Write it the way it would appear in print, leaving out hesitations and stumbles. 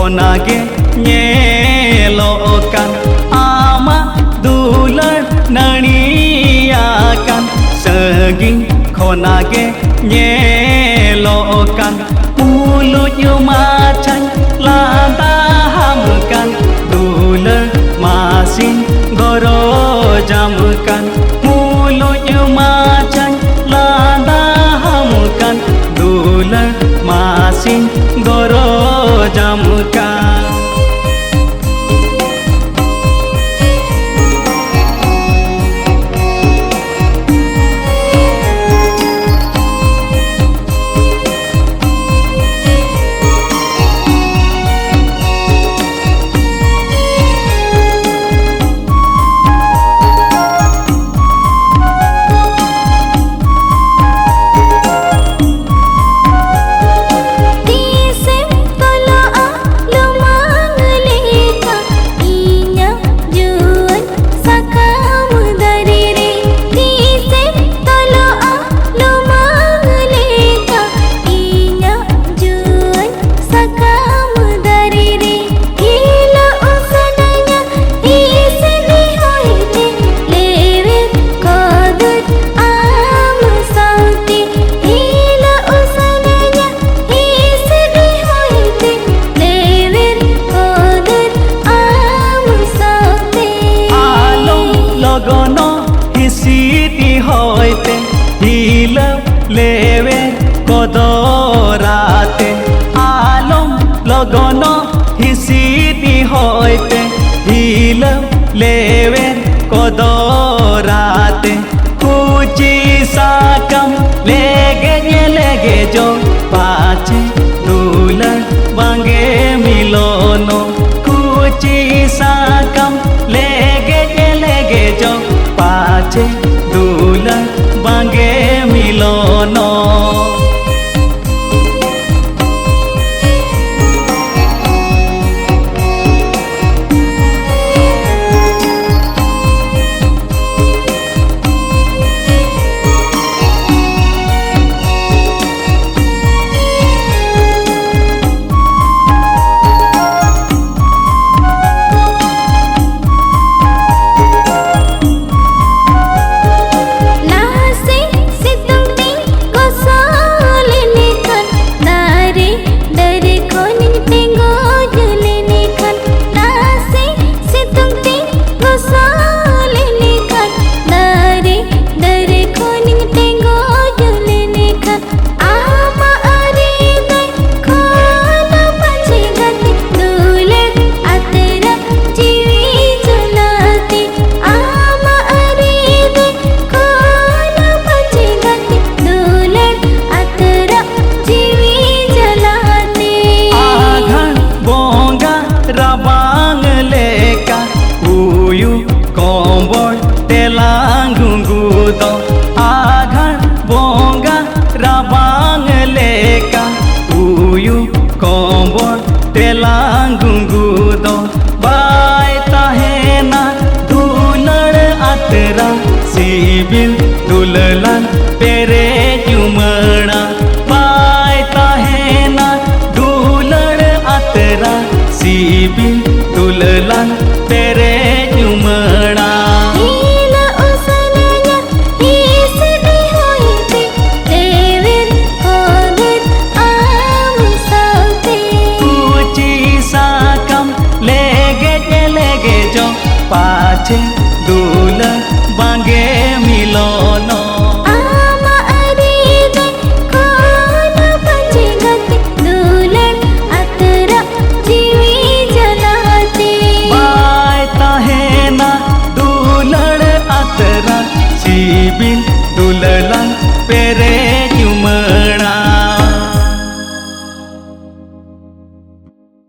खोनागे ñelokan ama dular naniyakan saging khonage ñelokan mulutnya macan lanta hamkan dular masin goro jamkan mulutnya macan lanta hamkan dular masin goro jamkan. लेवे कदराते आलम लगन हिसीती होते हिल लेवे कदराते कुची साकम लेगे जो पाचे दुलर बांगे मिलोनो कुची साकम लेगे जो पाचे दुलर बांगे मिलोनो आघन बोंगा रबांग लेका उयु कोंबोर तेलांगुंगु दो बाय ताहेना दुलड़ अतरा सिबिल दुललन पेरे जुमड़ा बाय ताहेना दुलड़ अतरा सिबिल दुललन पेरे जुमड़ा पाचे दुलर बांगे मिलोनो आमा अरीदे कोना पाचे गते दुलर अतरा जीवी जलाते बाय ताहेना दुलर अतरा सीबिल दुललन पेरे